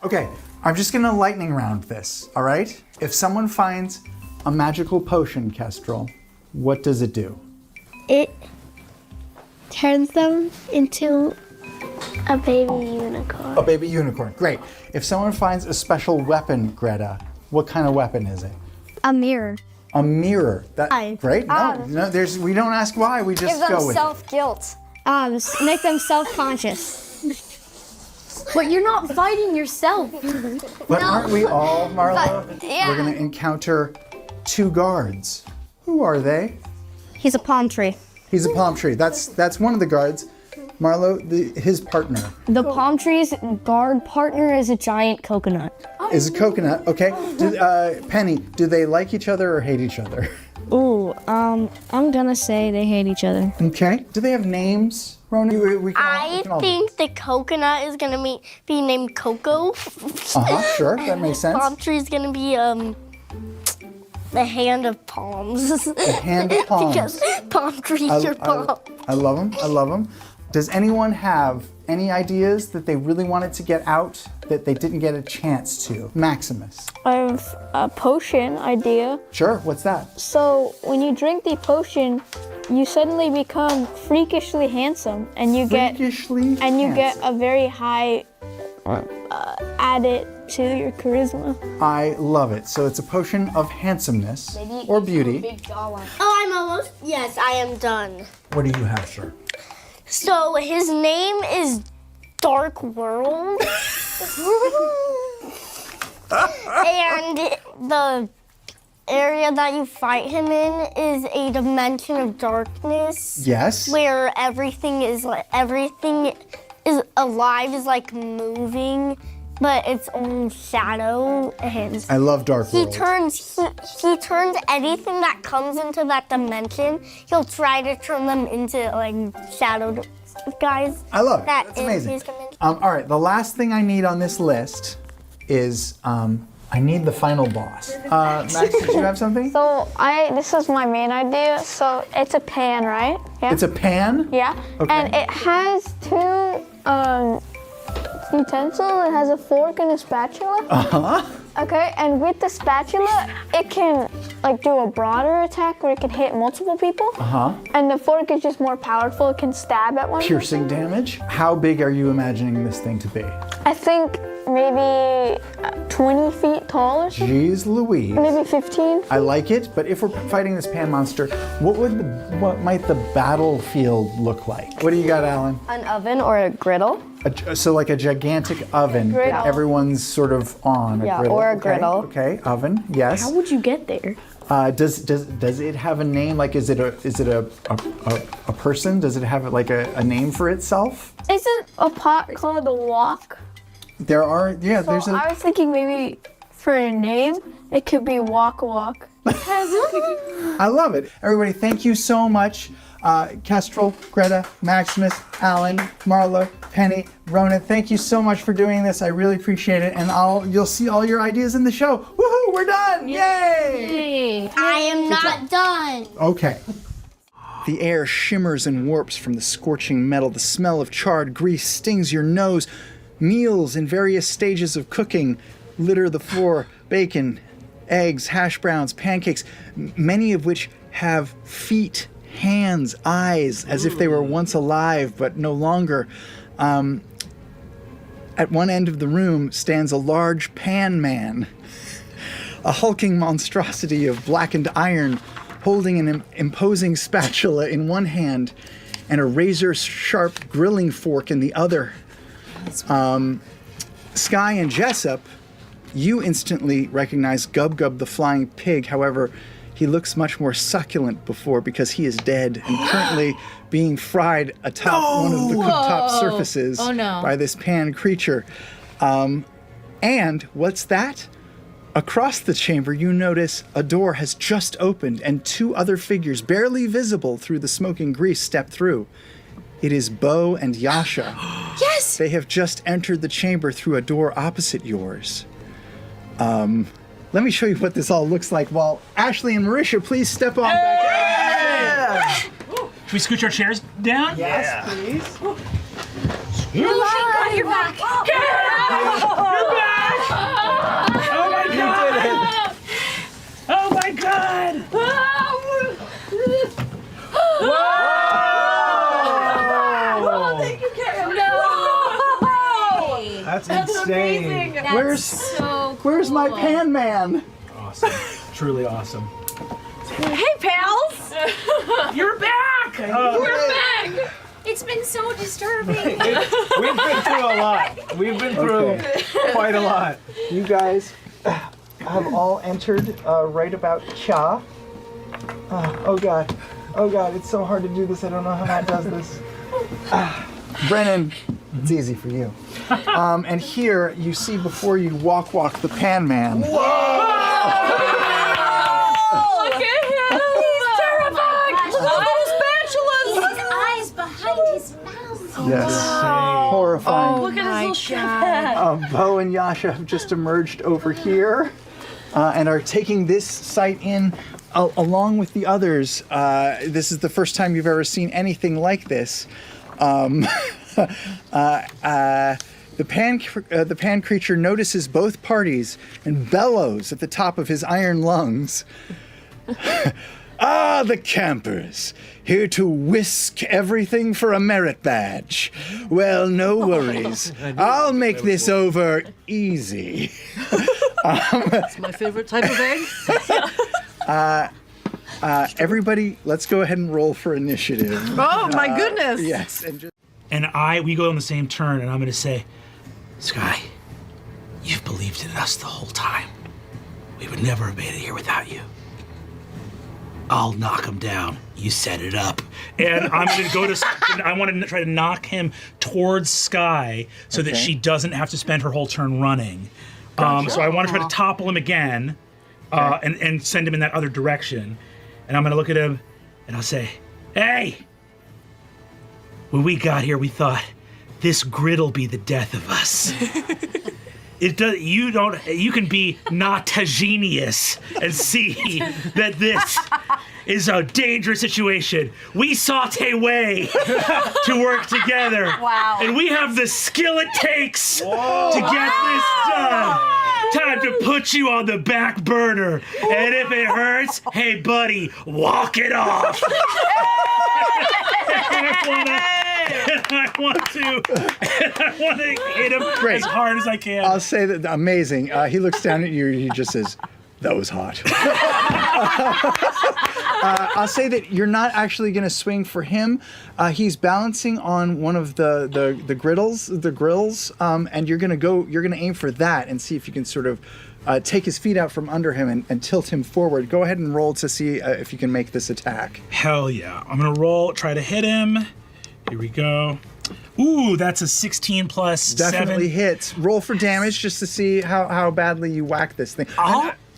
Okay, I'm just gonna lightning round this, all right? If someone finds a magical potion, Kestrel, what does it do? It turns them into a baby unicorn. A baby unicorn, great. If someone finds a special weapon, Greta, what kind of weapon is it? A mirror. A mirror. Great. No, we don't ask why. We just Give them go with self-guilt. Make them self-conscious. But you're not fighting yourself. it. But aren't we all, Marlo? yeah. We're gonna encounter 2 guards. Who are they? He's a palm tree. He's a palm tree. That's one of the guards. Marlo, his partner The palm tree's guard partner is a giant coconut. is a coconut. Okay. Penny, do they like each other or hate each other? Ooh, I'm gonna say they hate each other. Okay. Do they have names, Rona? I think the coconut is gonna be named Coco. Sure, that makes sense. Palm tree is gonna be the hand of palms. The hand of palms. Because palm trees are palms. I love them. I love them. Does anyone have any ideas that they really wanted to get out that they didn't get a chance to? Maximus. I have a potion idea. Sure, what's that? So when you drink the potion, you suddenly become freakishly handsome, and you get a very high added to your charisma. I love it. So it's a potion of handsomeness or beauty. Oh, I'm almost. Yes, I am done. What do you have, sir? So his name is Dark World. And the area that you fight him in is a dimension of darkness. Yes. Where everything is alive, is like moving, but its own shadow. And I love Dark World. he turns anything that comes into that dimension. He'll try to turn them into like shadow guys. I love it. That's amazing. All right, the last thing I need on this list is I need the final boss. Max, did you have something? So this is my main idea. So it's a pan, right? Yeah. It's a pan? Yeah. Okay. And it has 2 utensils. It has a fork and a spatula. Uh-huh. Okay, and with the spatula, it can like do a broader attack where it can hit multiple people. Uh-huh. And the fork is just more powerful. It can stab at one Piercing person. damage? How big are you imagining this thing to be? I think maybe 20 feet tall or something. Jeez Louise. Maybe 15 feet. I like it, but if we're fighting this pan monster, what might the battlefield look like? What do you got, Alan? An oven or a griddle. So like a gigantic oven that griddle. everyone's sort of on. Yeah, griddle. or a Okay, griddle. Okay, oven. Yes. How would you get there? Does it have a name? Like, is it a person? Does it have like a name for itself? Isn't a pot called a wok? There are. Yeah, So there's a. I was thinking maybe for a name, it could be Wok Wok. I love it. Everybody, thank you so much. Kestrel, Greta, Maximus, Alan, Marla, Penny, Rona, thank you so much for doing this. I really appreciate it. And you'll see all your ideas in the show. Woohoo, we're done. Yay! I am not done. Okay. The air shimmers and warps from the scorching metal. The smell of charred grease stings your nose. Meals in various stages of cooking litter the floor. Bacon, eggs, hash browns, pancakes, many of which have feet, hands, eyes, as if they were once alive but no longer. At one end of the room stands a large pan man, a hulking monstrosity of blackened iron, holding an imposing spatula in one hand and a razor-sharp grilling fork in the other. Sky and Jessup, you instantly recognize Gub Gub the flying pig. However, he looks much more succulent before because he is dead and currently being fried atop one of the cooktop surfaces by this pan creature. And what's that? Across the chamber, you notice a door has just opened and 2 other figures, barely visible through the smoking grease, step through. It is Bo and Yasha. Yes! They have just entered the chamber through a door opposite yours. Let me show you what this all looks like while Ashley and Marisha, please step on back. Should we scooch our chairs down? Yes, please. Got your back. You're back! amazing. Where's my Pan Man? Awesome. Truly awesome. Hey, pals! You're back! We're back! It's been so disturbing. We've been through a lot. We've been through quite a lot. You guys have all entered right about Cha. Oh God, it's so hard to do this. I don't know how Matt does this. Brennan, it's easy for you. And here you see before you walk the Pan Man. Look at him! He's terrifying! Look at his spatulas! His eyes behind his mouth. Yes, horrifying. Look at his little shit head. Bo and Yasha have just emerged over here and are taking this site in along with the others. This is the first time you've ever seen anything like this. The pan creature notices both parties and bellows at the top of his iron lungs. Ah, the campers, here to whisk everything for a merit badge. Well, no worries. I'll make this over easy. It's my favorite type of egg. Everybody, let's go ahead and roll for initiative. Oh my goodness! Yes, and We go on the same turn, and I'm going to say, Sky, you've believed in us the whole time. We would never have made it here without you. I'll knock him down. You set it up. And I'm going to go to, I want to try to knock him towards Sky so that she doesn't have to spend her whole turn running. So I want to try to topple him again and send him in that other direction. And I'm going to look at him and I'll say, hey, when we got here, we thought this grid'll be the death of us. You can be not a genius and see that this is a dangerous situation. We sought a way to work together. Wow. And we have the skill it takes to get this done. Time to put you on the back burner. And if it hurts, hey buddy, walk it off. I want to hit him as hard as I can. I'll say that amazing. He looks down at you and he just says, that was hot. I'll say that you're not actually going to swing for him. He's balancing on one of the grills, and you're going to aim for that and see if you can sort of take his feet out from under him and tilt him forward. Go ahead and roll to see if you can make this attack. Hell yeah. I'm going to roll, try to hit him. Here we go. Ooh, that's a 16 plus 7. Definitely hits. Roll for damage just to see how badly you whack this thing.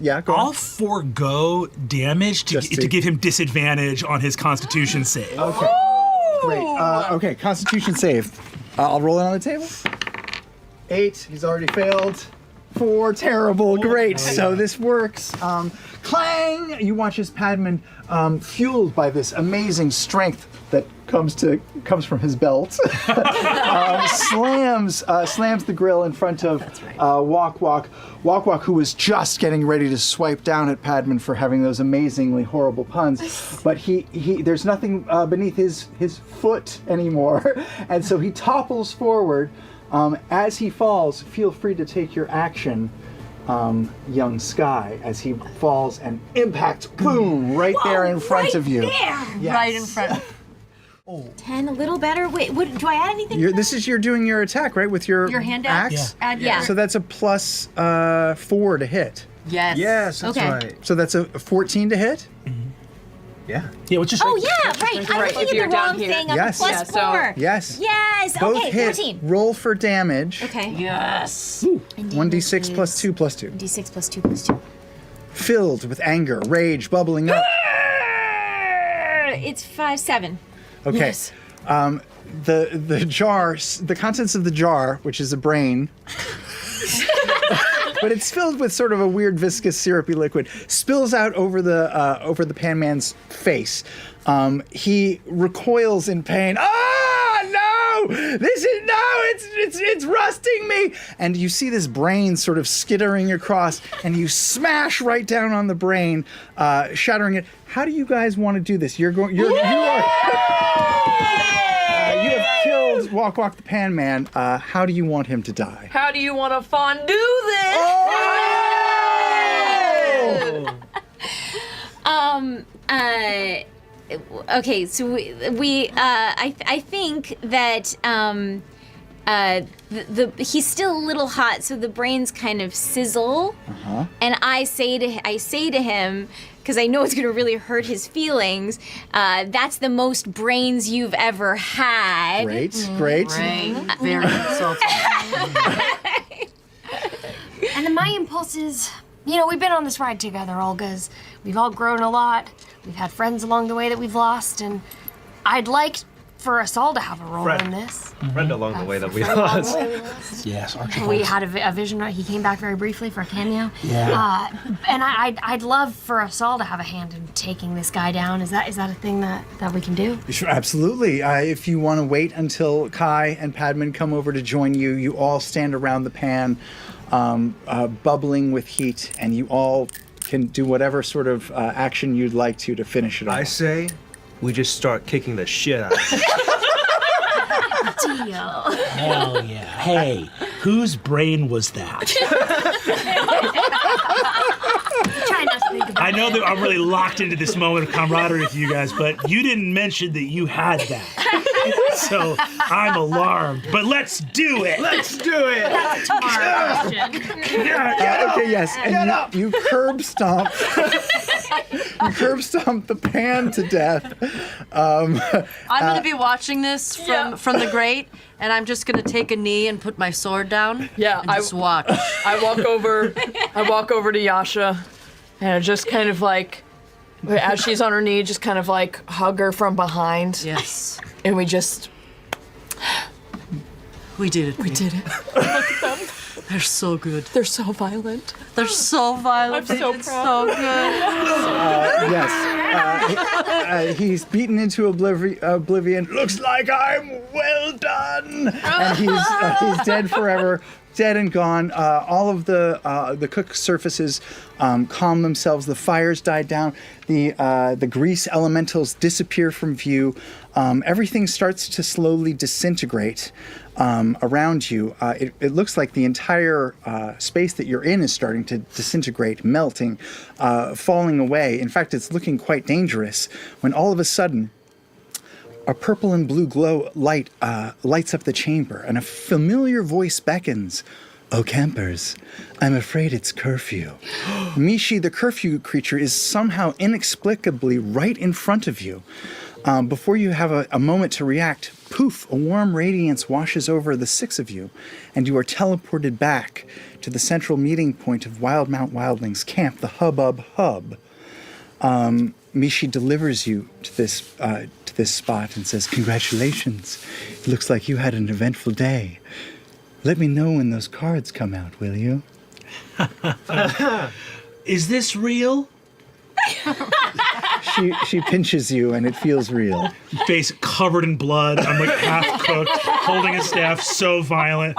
Yeah, go on. I'll forego damage to give him disadvantage on his Constitution save. Okay. Great. Okay, Constitution save. I'll roll it on the table. 8. He's already failed. 4. Terrible. Great. So this works. Clang! You watch as Padman, fueled by this amazing strength that comes from his belt, slams the grill in front of Walk Walk. Walk Walk, who was just getting ready to swipe down at Padman for having those amazingly horrible puns, but he there's nothing beneath his foot anymore, and so he topples forward. As he falls, feel free to take your action, young Sky, as he falls and impacts, boom, right there in front of you. Yes. Right in front. 10, a little better. Wait, do I add anything? You're doing your attack, right, with your hand axe? Yeah. So that's a plus 4 to hit. Yes. Yes, that's right. So that's a 14 to hit? Yeah. Yeah, what's your Right. I'm thinking the wrong thing. I'm Yes. plus 4. Yes. Yes. Both Okay, hit. 14. Roll for damage. Okay. Yes. 1d6 plus 2 plus 2. D6 plus 2 plus 2. Filled with anger, rage bubbling up. It's 5, 7. Okay. Yes. The jar, the contents of the jar, which is a brain, but it's filled with sort of a weird viscous syrupy liquid, spills out over the Pan Man's face. He recoils in pain. Ah, no! It's rusting me! And you see this brain sort of skittering across, and you smash right down on the brain, shattering it. How do you guys want to do this? You have killed tells Walk Walk the Pan Man, how do you want him to die? How do you want to fondue this? Okay, so I think that he's still a little hot, so the brains kind of sizzle. And I say to him, because I know it's going to really hurt his feelings, that's the most brains you've ever had. Great. Very insulting. And then my impulse is, we've been on this ride together, Olga's. We've all grown a lot. We've had friends along the way that we've lost, and I'd like for us all to have a role in this. Friend along the way that we lost. Yes, Archibald. We had a vision. He came back very briefly for a cameo. Yeah. And I'd love for us all to have a hand in taking this guy down. Is that a thing that we can do? Sure, absolutely. If you want to wait until Kai and Padman come over to join you, you all stand around the pan, bubbling with heat, and you all can do whatever sort of action you'd like to finish it off. I say we just start kicking the shit out of him. Deal. Hell yeah. Hey, whose brain was that? Try not to think about I know that I'm really locked into this moment of camaraderie with you guys, but you didn't mention that you had that. So I'm alarmed, but let's do it. Let's do it. That's a tomorrow question. Okay, yes. And you curb stomp. You curb stomp the pan to death. I'm going to be watching this from the grate, and I'm just going to take a knee and put my sword down. Yeah, and just watch. I walk over to Yasha, and I just kind of like, as she's on her knee, just kind of like hug her from behind. Yes. And we just... We did it. We did it. Look at them. They're so good. They're so violent. They're so violent. I'm so It's proud. so good. Yes. He's beaten into oblivion. Looks like I'm well done. And he's dead forever. Dead and gone. All of the cooked surfaces calm themselves. The fires died down. The grease elementals disappear from view. Everything starts to slowly disintegrate around you. It looks like the entire space that you're in is starting to disintegrate, melting, falling away. In fact, it's looking quite dangerous when all of a sudden a purple and blue glow light lights up the chamber, and a familiar voice beckons. Oh, campers, I'm afraid it's curfew. Mishi, the curfew creature, is somehow inexplicably right in front of you. Before you have a moment to react, poof, a warm radiance washes over the six of you, and you are teleported back to the central meeting point of Wildemount Wildlings Camp, the Hubbub Hub. Mishi delivers you to this spot and says, "Congratulations. It looks like you had an eventful day. Let me know when those cards come out, will you?" Is this real? She pinches you, and it feels real. Face covered in blood. I'm like half cooked, holding a staff, so violent.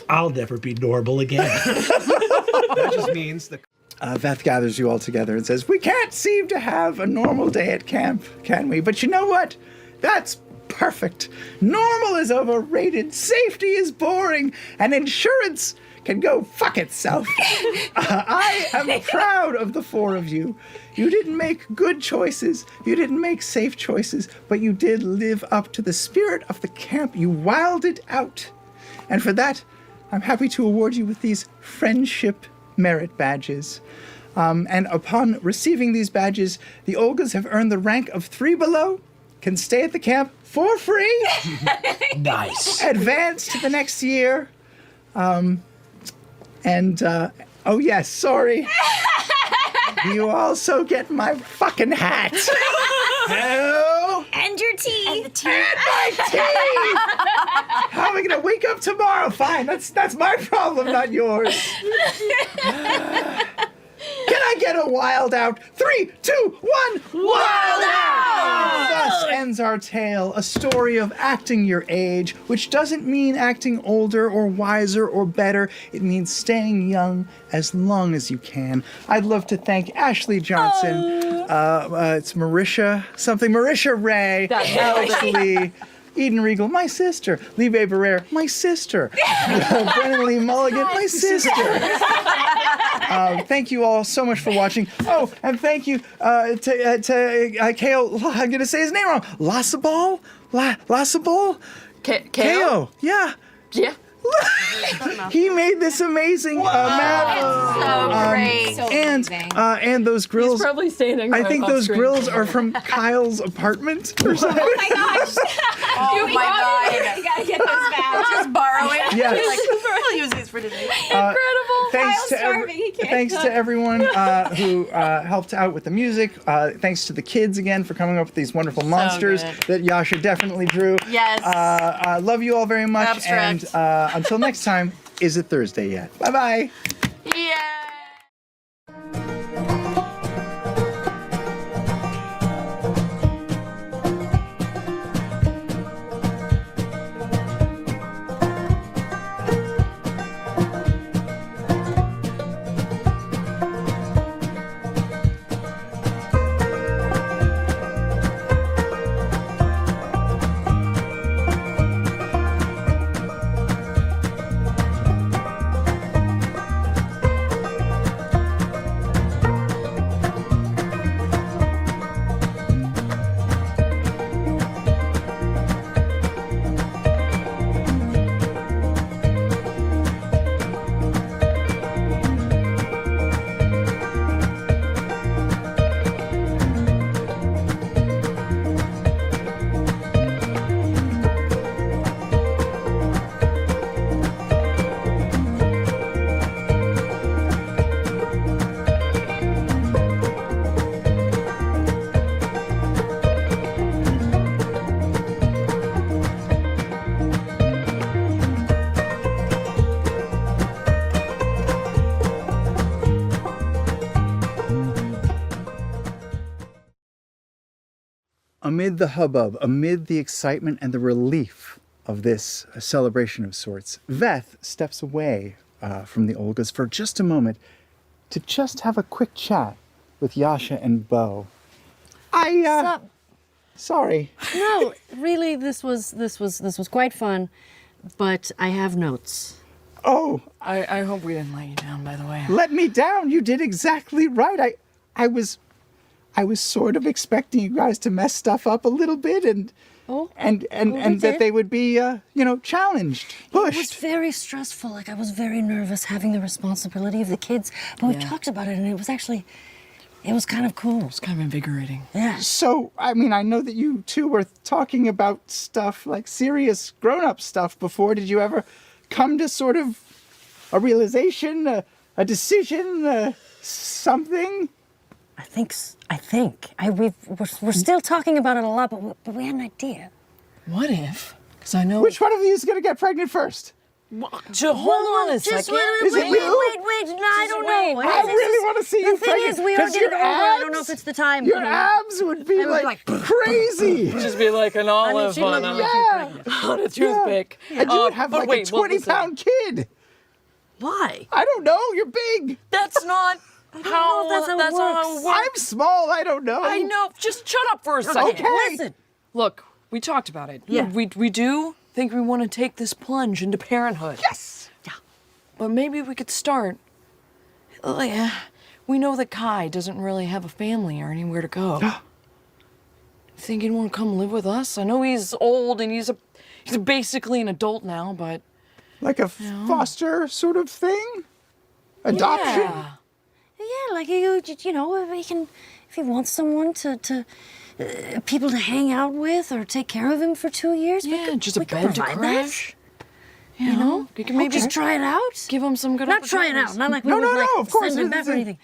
I'll never be normal again. That just means the... Veth gathers you all together and says, "We can't seem to have a normal day at camp, can we? But you know what? That's perfect. Normal is overrated, safety is boring, and insurance can go fuck itself. I am proud of the four of you. You didn't make good choices, you didn't make safe choices, but you did live up to the spirit of the camp. You wilded out. And for that, I'm happy to award you with these friendship merit badges. And upon receiving these badges, the Olgas have earned the rank of 3 below, can stay at the camp for free, Nice. advance to the next year, oh yes, sorry. You also get my fucking hat. Hell. And your tea. And the tea. And my tea! How am I gonna wake up tomorrow? Fine, that's my problem, not yours. Can I get a wild out? 3, 2, 1, wild out! Thus ends our tale, a story of acting your age, which doesn't mean acting older or wiser or better. It means staying young as long as you can. I'd love to thank Ashley Johnson. It's Marisha Ray, That nailed it. Ashley, Eden Regal, my sister. Liebe Barrere, my sister. Brennan Lee Mulligan, my sister. Thank you all so much for watching. Oh, and thank you to Kale. I'm going to say his name wrong. Lasabal? Lasabal? Kale? Yeah. Yeah. He made this amazing map. So great. So And those grills. He's probably standing. I think those grills are from Kyle's apartment or something. Oh my gosh. Oh my God. You gotta get those back. Just borrow it. Yes. I'll use these for today. Incredible. Thanks to everyone who helped out with the music. Thanks to the kids again for coming up with these wonderful monsters that Yasha definitely drew. Yes. Love you all very much. Abstract. And until next time, is it Thursday yet? Bye-bye. Yeah. Amid the hubbub, amid the excitement and the relief of this celebration of sorts, Veth steps away from the Olgas for just a moment to just have a quick chat with Yasha and Bo. Sup? Sorry. No, really, this was quite fun, but I have notes. Oh, I hope we didn't let you down, by the way. let me down. You did exactly right. I was sort of expecting you guys to mess stuff up a little bit and that they would be challenged, pushed. It was very stressful. Like, I was very nervous having the responsibility of the kids, but we talked about it, and it was kind of cool. It's kind of invigorating. Yeah. So, I mean, I know that you two were talking about stuff, like serious grown-up stuff before. Did you ever come to sort of a realization, a decision, something? We're still talking about it a lot, but we had an idea. What if? Because I know. Which one of you is going to get pregnant first? Hold on a second. Is it you? Wait, no, I don't know. I really want to see you The thing pregnant. is, we are 'cause getting your older. I don't abs- know if it's the time. Your abs would be like crazy. Just be like an olive on a toothpick. And you would have but like wait, a 20-pound kid. Why? I don't know. You're big. That's not how. that's how it works. I'm small. I don't know. I know. Just shut up for a second. Okay. Listen. Look, we talked about it. Yeah. We do think we want to take this plunge into parenthood. Yes. Yeah. But maybe we could start. We know that Kai doesn't really have a family or anywhere to go. Think he'd want to come live with us? I know he's old and he's basically an adult now, but Like a foster sort of thing? Adoption? Yeah, like you know, if he wants someone to people to hang out with or take care of him for 2 years, just a we could bed to provide crash. That. You know, we can maybe just try it out. give him some good. Not try it out. Not like we No, would no, like no, of course, send him back it's or a- anything.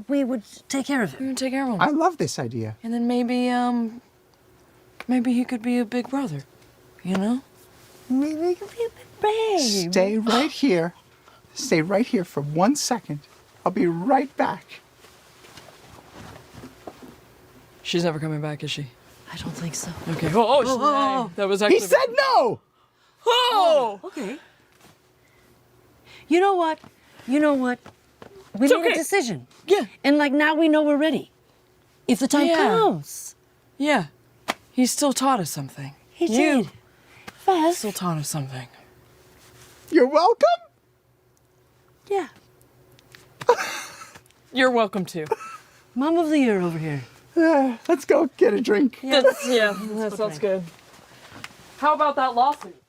We would take care of him. We're gonna take care of him. I love this idea. And then maybe he could be a big brother. You know? Maybe he could be a big babe. Stay right here. Stay right here for 1 second. I'll be right back. She's never coming back, is she? I don't think so. Okay. Oh. That was He actually. said no! Oh. Okay. You know what? We made okay. a decision. Yeah. And like now we know we're ready. If the time Yeah. comes. Yeah. He still taught us something. He did. Sultan of something. You're welcome? Yeah. You're welcome too. Mom of the Year over here. Let's go get a drink. That sounds good. How about that lawsuit?